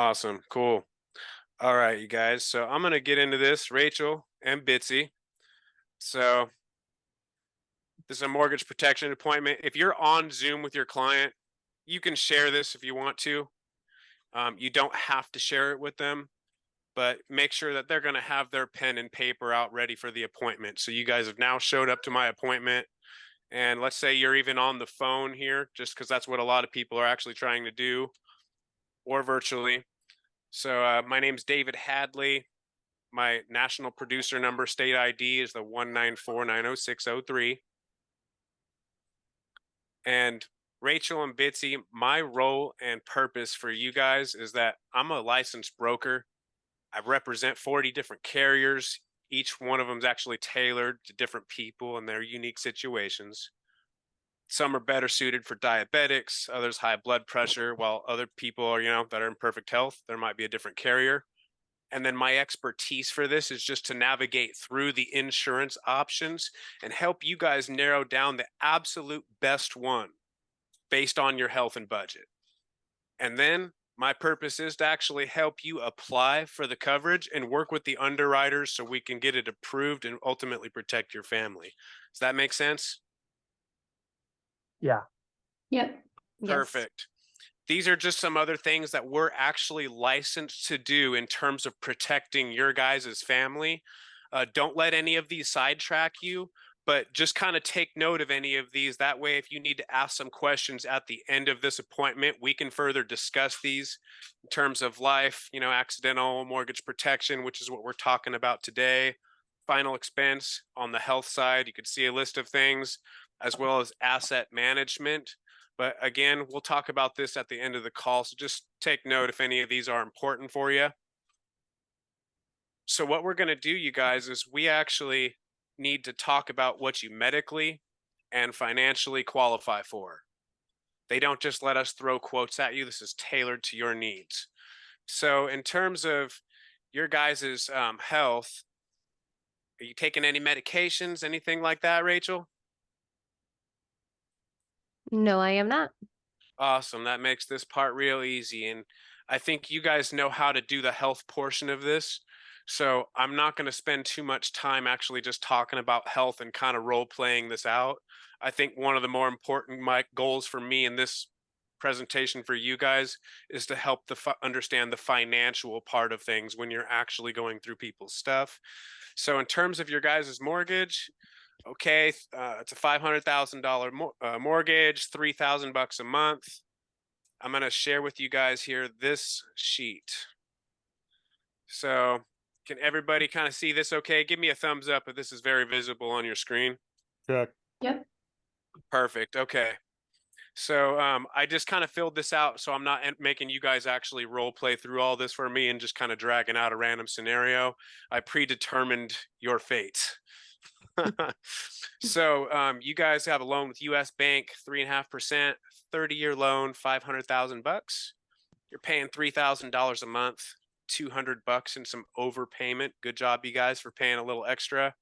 Awesome. Cool. All right, you guys. So I'm going to get into this, Rachel and Bitsy. So this is a mortgage protection appointment. If you're on Zoom with your client, you can share this if you want to. You don't have to share it with them, but make sure that they're going to have their pen and paper out ready for the appointment. So you guys have now showed up to my appointment. And let's say you're even on the phone here, just because that's what a lot of people are actually trying to do, or virtually. So my name's David Hadley. My national producer number, state ID, is the 194900603. And Rachel and Bitsy, my role and purpose for you guys is that I'm a licensed broker. I represent 40 different carriers. Each one of them is actually tailored to different people and their unique situations. Some are better suited for diabetics, others high blood pressure, while other people are, that are in perfect health, there might be a different carrier. And then my expertise for this is just to navigate through the insurance options and help you guys narrow down the absolute best one based on your health and budget. And then my purpose is to actually help you apply for the coverage and work with the underwriters so we can get it approved and ultimately protect your family. Does that make sense? Yeah. Yep. Yes. Perfect. These are just some other things that we're actually licensed to do in terms of protecting your guys' family. Don't let any of these sidetrack you, but just kind of take note of any of these. That way, if you need to ask some questions at the end of this appointment, we can further discuss these in terms of life, accidental mortgage protection, which is what we're talking about today. Final expense on the health side, you could see a list of things, as well as asset management. But again, we'll talk about this at the end of the call. So just take note if any of these are important for you. So what we're going to do, you guys, is we actually need to talk about what you medically and financially qualify for. They don't just let us throw quotes at you. This is tailored to your needs. So in terms of your guys' health, are you taking any medications, anything like that, Rachel? No, I am not. Awesome. That makes this part real easy. And I think you guys know how to do the health portion of this. So I'm not going to spend too much time actually just talking about health and kind of role playing this out. I think one of the more important goals for me in this presentation for you guys is to help understand the financial part of things when you're actually going through people's stuff. So in terms of your guys' mortgage, okay, it's a $500,000 mortgage, $3,000 a month. I'm going to share with you guys here this sheet. So can everybody kind of see this okay? Give me a thumbs up if this is very visible on your screen. Check. Yep. Perfect. Okay. So I just kind of filled this out so I'm not making you guys actually role play through all this for me and just kind of dragging out a random scenario. I predetermined your fate. So you guys have a loan with US Bank, 3.5%, 30-year loan, $500,000. You're paying $3,000 a month, $200 in some overpayment. Good job, you guys, for paying a little extra.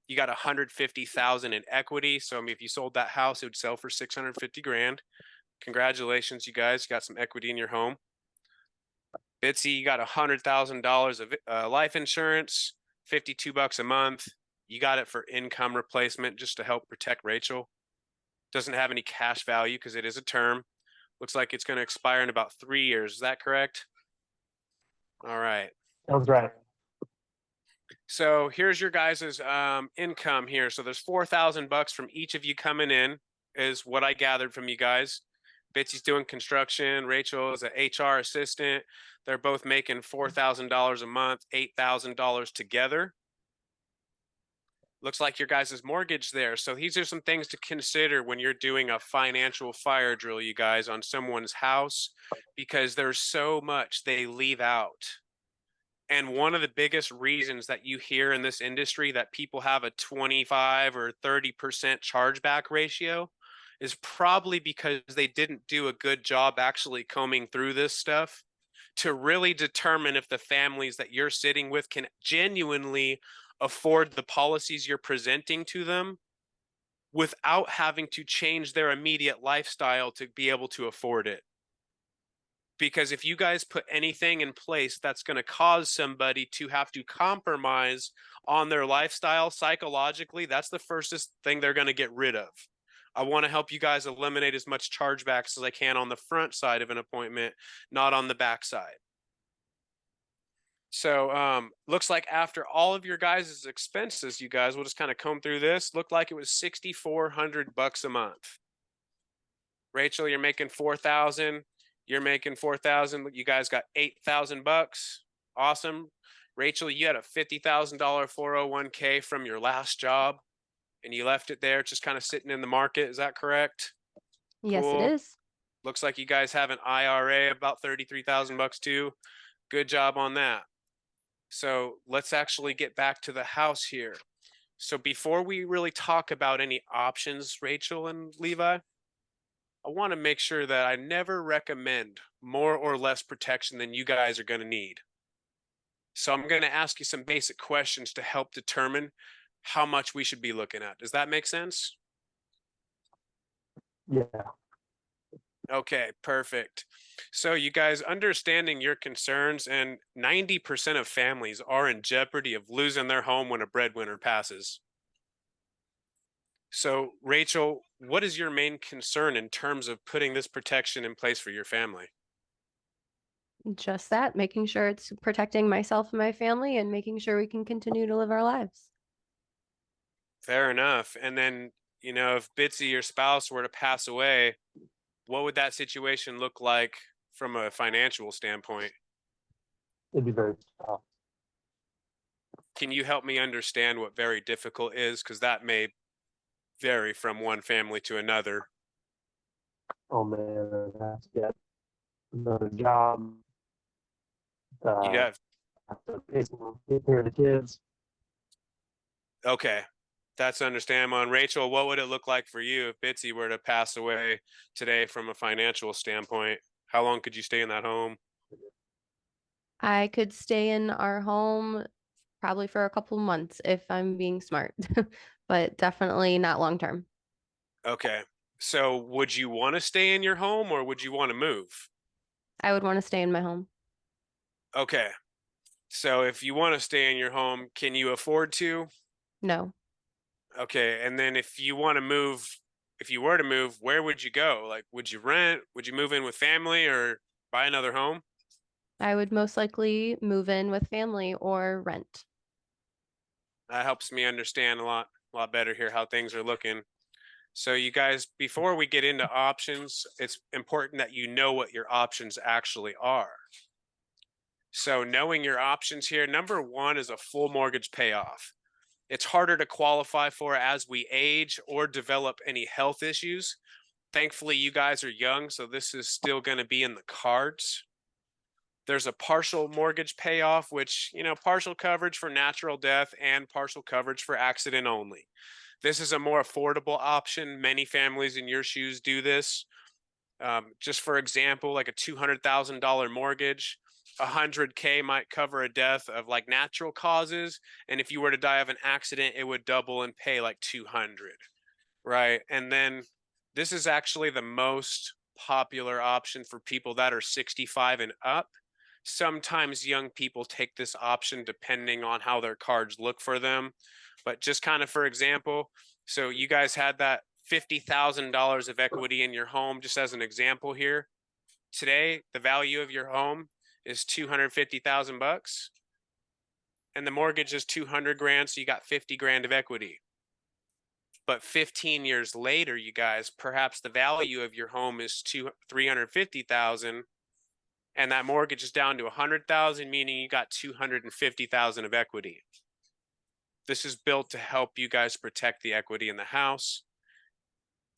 You got 150,000 in equity. So I mean, if you sold that house, it would sell for 650 grand. Congratulations, you guys. You got some equity in your home. Bitsy, you got $100,000 of life insurance, $52 a month. You got it for income replacement just to help protect Rachel. Doesn't have any cash value because it is a term. Looks like it's going to expire in about 3 years. Is that correct? All right. Sounds right. So here's your guys' income here. So there's $4,000 from each of you coming in is what I gathered from you guys. Bitsy's doing construction. Rachel is an HR assistant. They're both making $4,000 a month, $8,000 together. Looks like your guys' mortgage there. So these are some things to consider when you're doing a financial fire drill, you guys, on someone's house, because there's so much they leave out. And one of the biggest reasons that you hear in this industry that people have a 25 or 30% chargeback ratio is probably because they didn't do a good job actually combing through this stuff to really determine if the families that you're sitting with can genuinely afford the policies you're presenting to them without having to change their immediate lifestyle to be able to afford it. Because if you guys put anything in place that's going to cause somebody to have to compromise on their lifestyle psychologically, that's the first thing they're going to get rid of. I want to help you guys eliminate as much chargebacks as I can on the front side of an appointment, not on the back side. So looks like after all of your guys' expenses, you guys will just kind of comb through this. Looked like it was $6,400 a month. Rachel, you're making 4,000. You're making 4,000. You guys got $8,000. Awesome. Rachel, you had a $50,000 401k from your last job, and you left it there, just kind of sitting in the market. Is that correct? Yes, Cool. it is. Looks like you guys have an IRA about $33,000 too. Good job on that. So let's actually get back to the house here. So before we really talk about any options, Rachel and Levi, I want to make sure that I never recommend more or less protection than you guys are going to need. So I'm going to ask you some basic questions to help determine how much we should be looking at. Does that make sense? Yeah. Okay, perfect. So you guys understanding your concerns, and 90% of families are in jeopardy of losing their home when a breadwinner passes. So Rachel, what is your main concern in terms of putting this protection in place for your family? Just that, making sure it's protecting myself and my family and making sure we can continue to live our lives. Fair enough. And then, if Bitsy, your spouse, were to pass away, what would that situation look like from a financial standpoint? It'd be very tough. Can you help me understand what very difficult is? Because that may vary from one family to another. Oh man, I'd have to get another job. You have, Have to take care of the kids. okay, that's understandable. And Rachel, what would it look like for you if Bitsy were to pass away today from a financial standpoint? How long could you stay in that home? I could stay in our home probably for a couple months if I'm being smart, but definitely not long term. Okay. So would you want to stay in your home or would you want to move? I would want to stay in my home. Okay. So if you want to stay in your home, can you afford to? No, Okay. And then if you want to move, if you were to move, where would you go? Like, would you rent? Would you move in with family or buy another home? I would most likely move in with family or rent. That helps me understand a lot better here how things are looking. So you guys, before we get into options, it's important that you know what your options actually are. So knowing your options here, number one is a full mortgage payoff. It's harder to qualify for as we age or develop any health issues. Thankfully, you guys are young, so this is still going to be in the cards. There's a partial mortgage payoff, which, partial coverage for natural death and partial coverage for accident only. This is a more affordable option. Many families in your shoes do this. Just for example, like a $200,000 mortgage, 100K might cover a death of like natural causes, and if you were to die of an accident, it would double and pay like 200, right? And then this is actually the most popular option for people that are 65 and up. Sometimes young people take this option depending on how their cards look for them. But just kind of for example, so you guys had that $50,000 of equity in your home, just as an example here. Today, the value of your home is 250,000 bucks, and the mortgage is 200 grand, so you got 50 grand of equity. But 15 years later, you guys, perhaps the value of your home is 350,000, and that mortgage is down to 100,000, meaning you got 250,000 of equity. This is built to help you guys protect the equity in the house.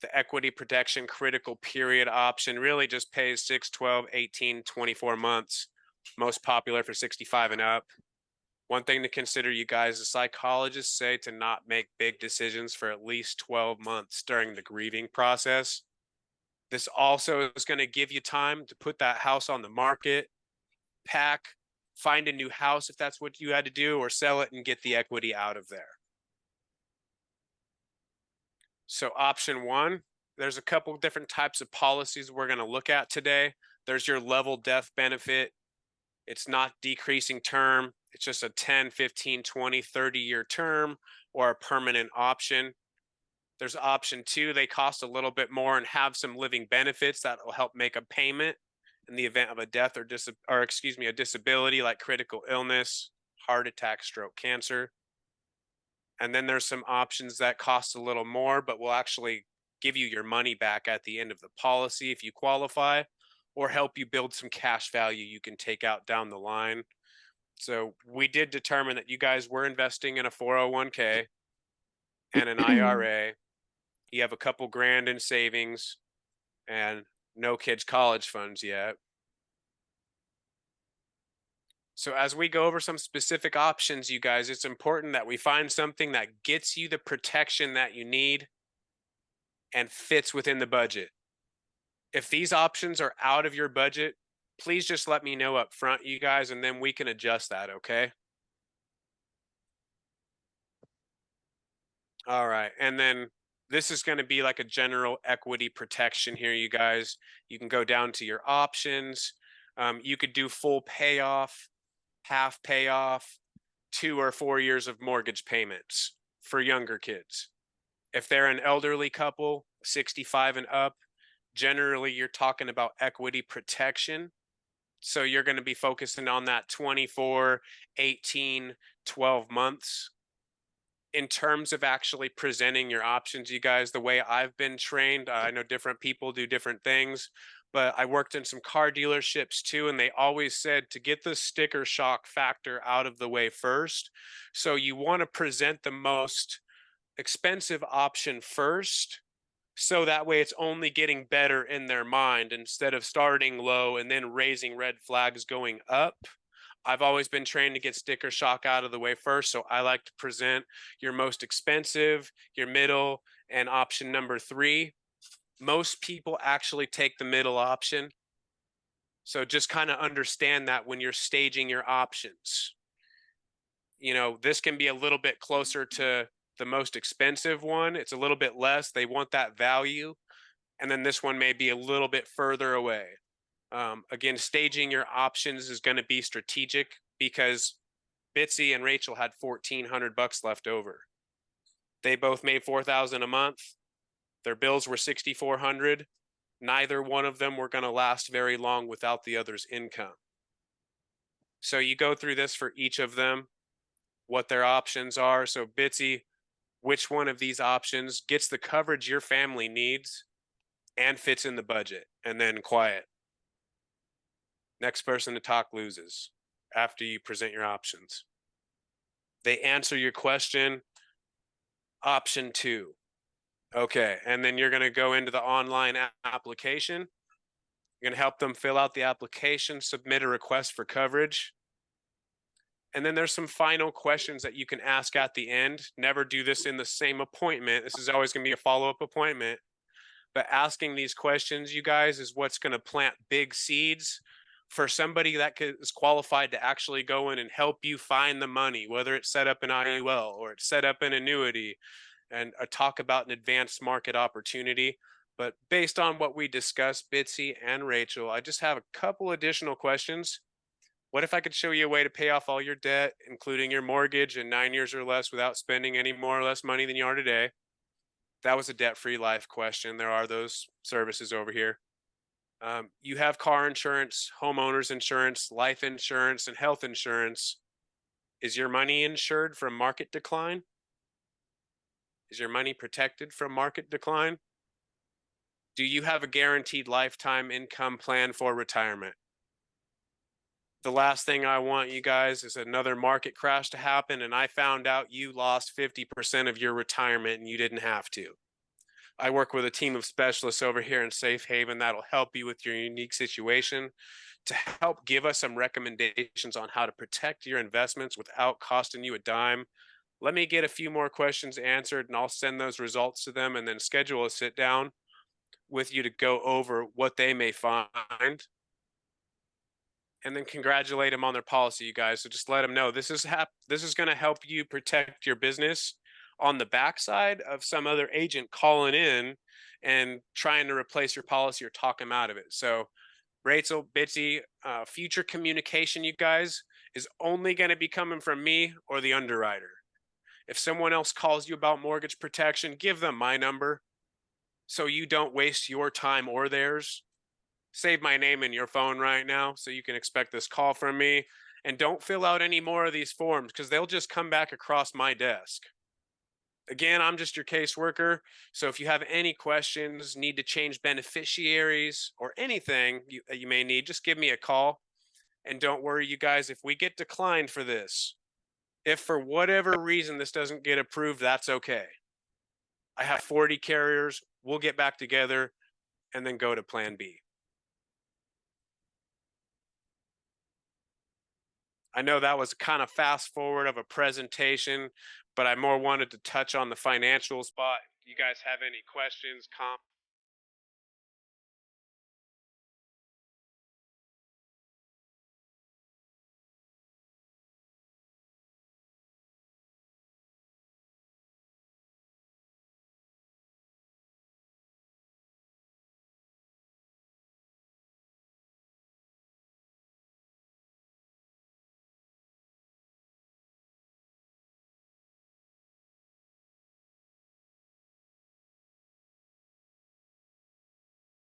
The equity protection critical period option really just pays 6, 12, 18, 24 months, most popular for 65 and up. One thing to consider, you guys, the psychologists say to not make big decisions for at least 12 months during the grieving process. This also is going to give you time to put that house on the market, pack, find a new house if that's what you had to do, or sell it and get the equity out of there. So option one, there's a couple different types of policies we're going to look at today. There's your level death benefit. It's not decreasing term. It's just a 10, 15, 20, 30-year term or a permanent option. There's option 2. They cost a little bit more and have some living benefits that will help make a payment in the event of a death or a disability like critical illness, heart attack, stroke, cancer. And then there's some options that cost a little more, but will actually give you your money back at the end of the policy if you qualify, or help you build some cash value you can take out down the line. So we did determine that you guys were investing in a 401k and an IRA. You have a couple grand in savings and no kids' college funds yet. So as we go over some specific options, you guys, it's important that we find something that gets you the protection that you need and fits within the budget. If these options are out of your budget, please just let me know up front, you guys, and then we can adjust that, okay? All right. And then this is going to be like a general equity protection here, you guys. You can go down to your options. You could do full payoff, half payoff, 2 or 4 years of mortgage payments for younger kids. If they're an elderly couple, 65 and up, generally you're talking about equity protection. So you're going to be focusing on that 24, 18, 12 months. In terms of actually presenting your options, you guys, the way I've been trained, I know different people do different things, but I worked in some car dealerships too, and they always said to get the sticker shock factor out of the way first. So you want to present the most expensive option first, so that way it's only getting better in their mind instead of starting low and then raising red flags going up. I've always been trained to get sticker shock out of the way first, so I like to present your most expensive, your middle, and option number 3. Most people actually take the middle option. So just kind of understand that when you're staging your options. You know, this can be a little bit closer to the most expensive one. It's a little bit less. They want that value. And then this one may be a little bit further away. Again, staging your options is going to be strategic because Bitsy and Rachel had $1,400 left over. They both made $4,000 a month. Their bills were $6,400. Neither one of them were going to last very long without the other's income. So you go through this for each of them, what their options are. So Bitsy, which one of these options gets the coverage your family needs and fits in the budget? And then quiet. Next person to talk loses after you present your options. They answer your question, option 2. Okay, and then you're going to go into the online application. You're going to help them fill out the application, submit a request for coverage. And then there's some final questions that you can ask at the end. Never do this in the same appointment. This is always going to be a follow-up appointment. But asking these questions, you guys, is what's going to plant big seeds for somebody that is qualified to actually go in and help you find the money, whether it's set up an IUL or it's set up an annuity, and talk about an advanced market opportunity. But based on what we discussed, Bitsy and Rachel, I just have a couple additional questions. What if I could show you a way to pay off all your debt, including your mortgage, in 9 years or less without spending any more or less money than you are today? That was a debt-free life question. There are those services over here. You have car insurance, homeowners insurance, life insurance, and health insurance. Is your money insured from market decline? Is your money protected from market decline? Do you have a guaranteed lifetime income plan for retirement? The last thing I want, you guys, is another market crash to happen and I found out you lost 50% of your retirement and you didn't have to. I work with a team of specialists over here in Safe Haven that'll help you with your unique situation to help give us some recommendations on how to protect your investments without costing you a dime. Let me get a few more questions answered and I'll send those results to them and then schedule a sit down with you to go over what they may find and then congratulate them on their policy, you guys. So just let them know this is going to help you protect your business on the backside of some other agent calling in and trying to replace your policy or talk them out of it. So Rachel, Bitsy, future communication, you guys, is only going to be coming from me or the underwriter. If someone else calls you about mortgage protection, give them my number so you don't waste your time or theirs. Save my name in your phone right now so you can expect this call from me. And don't fill out any more of these forms because they'll just come back across my desk. Again, I'm just your caseworker. So if you have any questions, need to change beneficiaries, or anything that you may need, just give me a call. And don't worry, you guys, if we get declined for this, if for whatever reason this doesn't get approved, that's okay. I have 40 carriers. We'll get back together and then go to plan B. I know that was kind of fast forward of a presentation, but I more wanted to touch on the financial spot. You guys have any questions, comments?